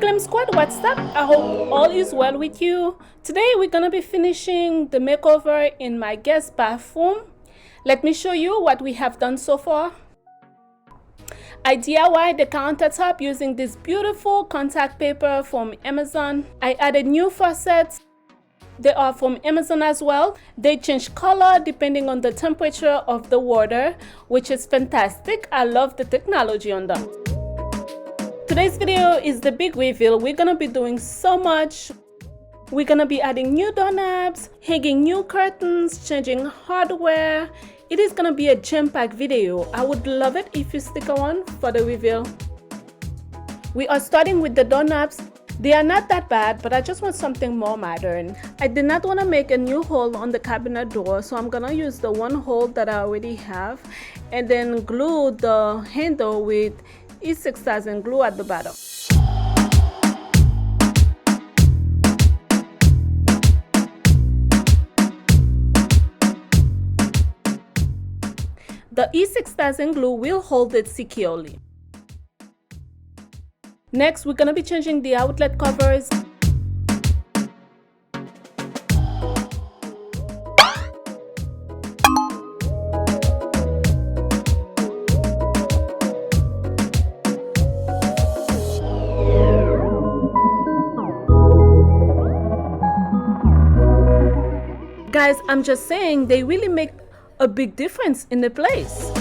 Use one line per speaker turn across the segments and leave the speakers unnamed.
Glam Squad, what's up? I hope all is well with you. Today we're gonna be finishing the makeover in my guest bathroom. Let me show you what we have done so far. I DIY'd the countertop using this beautiful contact paper from Amazon. I added new faucets. They are from Amazon as well. They change color depending on the temperature of the water, which is fantastic. I love the technology on them. Today's video is the big reveal. We're gonna be doing so much. We're gonna be adding new doorknobs, hanging new curtains, changing hardware. It is gonna be a jam-packed video. I would love it if you stick around for the reveal. We are starting with the doorknobs. They are not that bad, but I just want something more modern. I did not want to make a new hole on the cabinet door, so I'm gonna use the one hole that I already have and then glue the handle with E6000 glue at the bottom. The E6000 glue will hold it securely. Next, we're gonna be changing the outlet covers. Guys, I'm just saying, they really make a big difference in the place.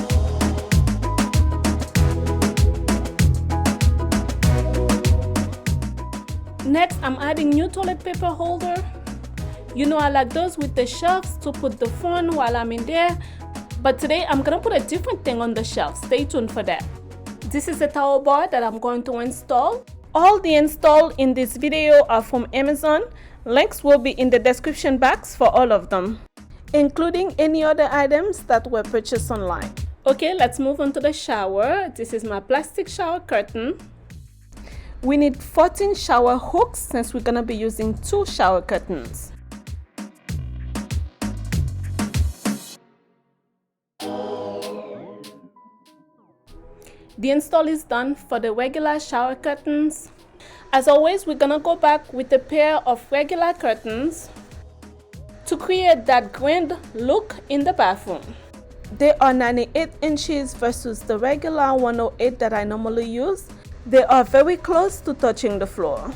Next, I'm adding new toilet paper holder. You know I like those with the shelves to put the phone while I'm in there. But today I'm gonna put a different thing on the shelf. Stay tuned for that. This is a towel bar that I'm going to install. All the install in this video are from Amazon. Links will be in the description box for all of them, including any other items that were purchased online. Okay, let's move on to the shower. This is my plastic shower curtain. We need 14 shower hooks since we're gonna be using 2 shower curtains. The install is done for the regular shower curtains. As always, we're gonna go back with a pair of regular curtains to create that grand look in the bathroom. They are 98 inches versus the regular 108 that I normally use. They are very close to touching the floor.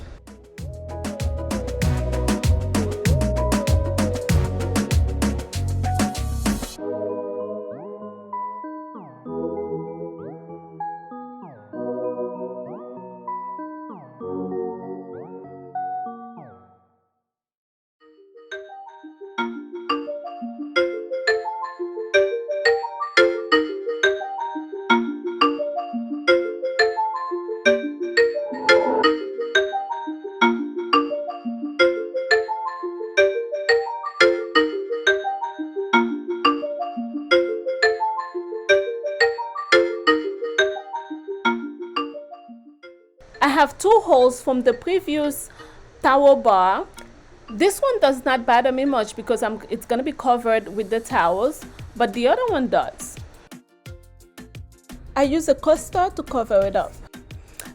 I have 2 holes from the previous towel bar. This one does not bother me much because it's gonna be covered with the towels, but the other one does. I use a coaster to cover it up.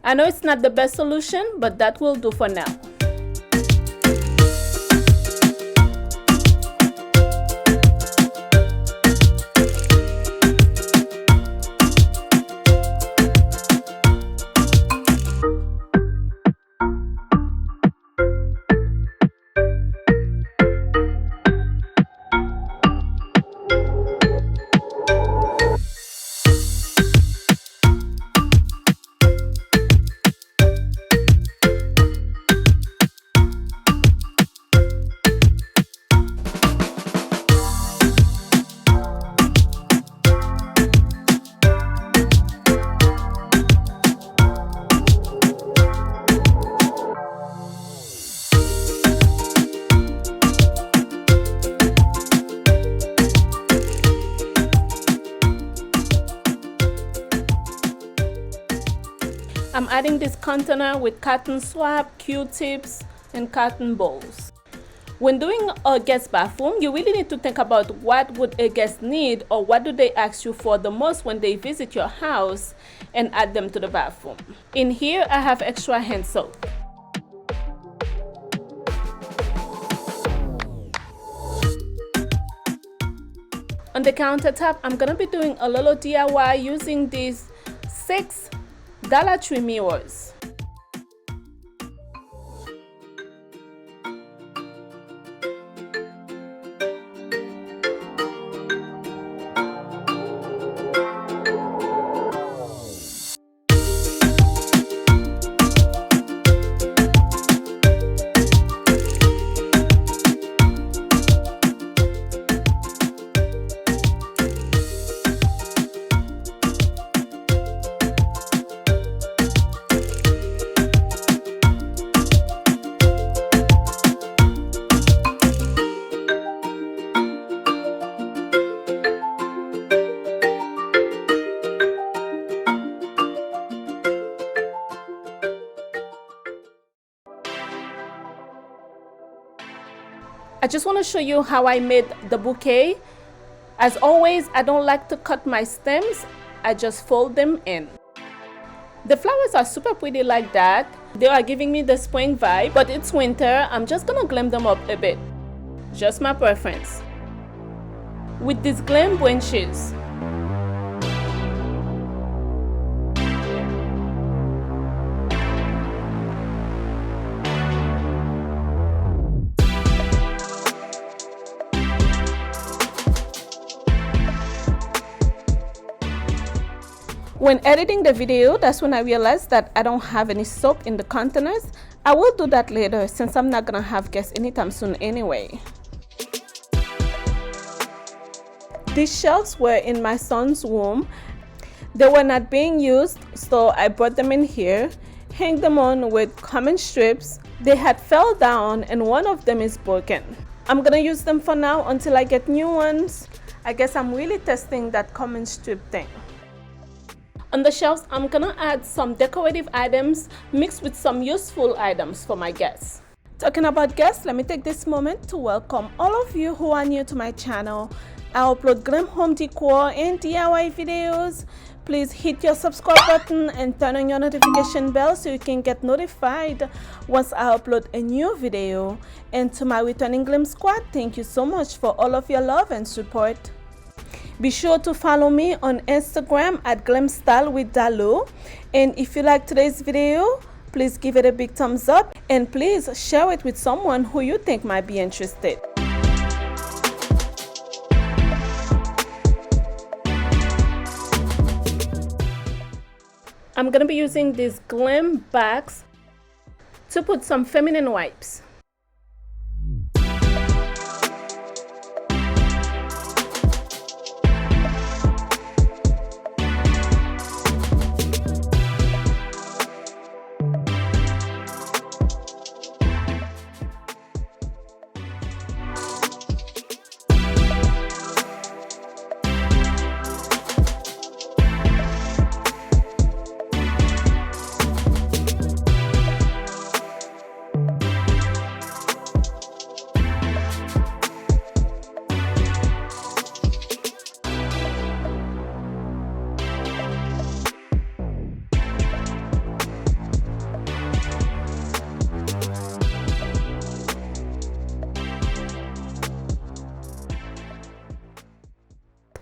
I know it's not the best solution, but that will do for now. I'm adding this container with cotton swab, Q-tips, and cotton balls. When doing a guest bathroom, you really need to think about what would a guest need or what do they ask you for the most when they visit your house and add them to the bathroom. In here, I have extra hand soap. On the countertop, I'm gonna be doing a little DIY using these 6 Dollar Tree mirrors. I just want to show you how I made the bouquet. As always, I don't like to cut my stems. I just fold them in. The flowers are super pretty like that. They are giving me the spring vibe, but it's winter. I'm just gonna glam them up a bit. Just my preference. With these glam branches. When editing the video, that's when I realized that I don't have any soap in the containers. I will do that later since I'm not gonna have guests anytime soon anyway. These shelves were in my son's room. They were not being used, so I brought them in here, hang them on with common strips. They had fell down and one of them is broken. I'm gonna use them for now until I get new ones. I guess I'm really testing that common strip thing. On the shelves, I'm gonna add some decorative items mixed with some useful items for my guests. Talking about guests, let me take this moment to welcome all of you who are new to my channel. I upload glam home decor and DIY videos. Please hit your subscribe button and turn on your notification bell so you can get notified once I upload a new video. And to my returning Glam squad, thank you so much for all of your love and support. Be sure to follow me on Instagram at Glamstyle with Dalou. And if you like today's video, please give it a big thumbs up and please share it with someone who you think might be interested. I'm gonna be using these Glam bags to put some feminine wipes.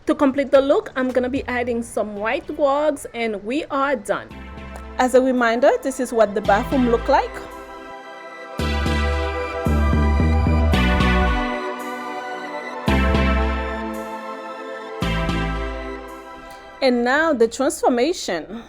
To complete the look, I'm gonna be adding some white rugs and we are done. As a reminder, this is what the bathroom looked like. And now the transformation.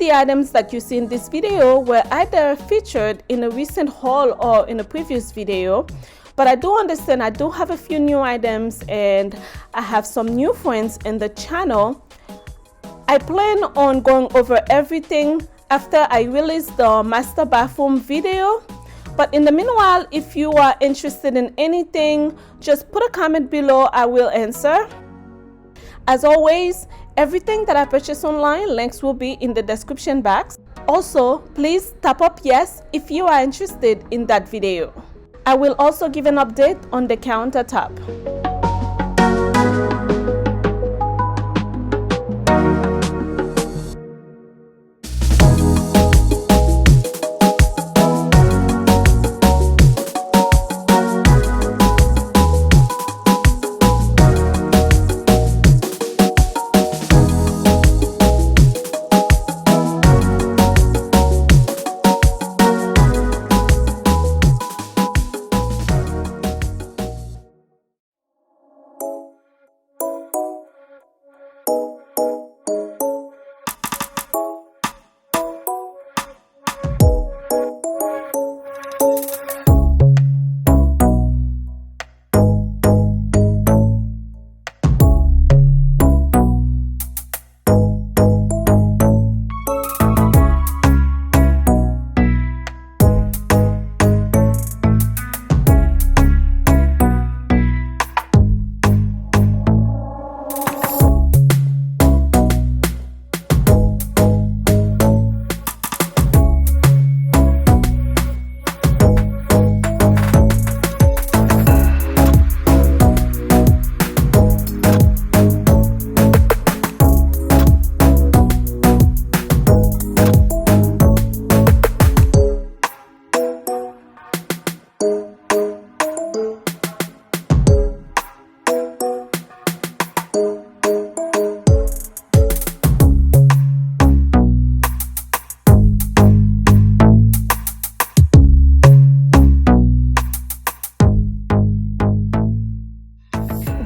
the items that you see in this video were either featured in a recent haul or in a previous video, but I do understand I do have a few new items and I have some new friends in the channel. I plan on going over everything after I release the master bathroom video. But in the meanwhile, if you are interested in anything, just put a comment below, I will answer. As always, everything that I purchase online, links will be in the description box. Also, please tap up yes if you are interested in that video. I will also give an update on the countertop.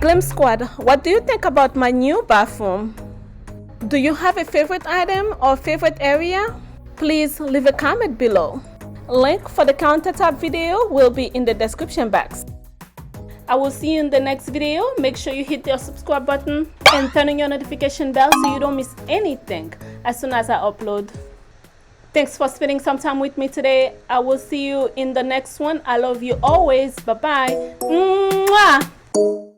Glam Squad, what do you think about my new bathroom? Do you have a favorite item or favorite area? Please leave a comment below. Link for the countertop video will be in the description box. I will see you in the next video. Make sure you hit your subscribe button and turn on your notification bell so you don't miss anything as soon as I upload. Thanks for spending some time with me today. I will see you in the next one. I love you always. Bye-bye. Mwah!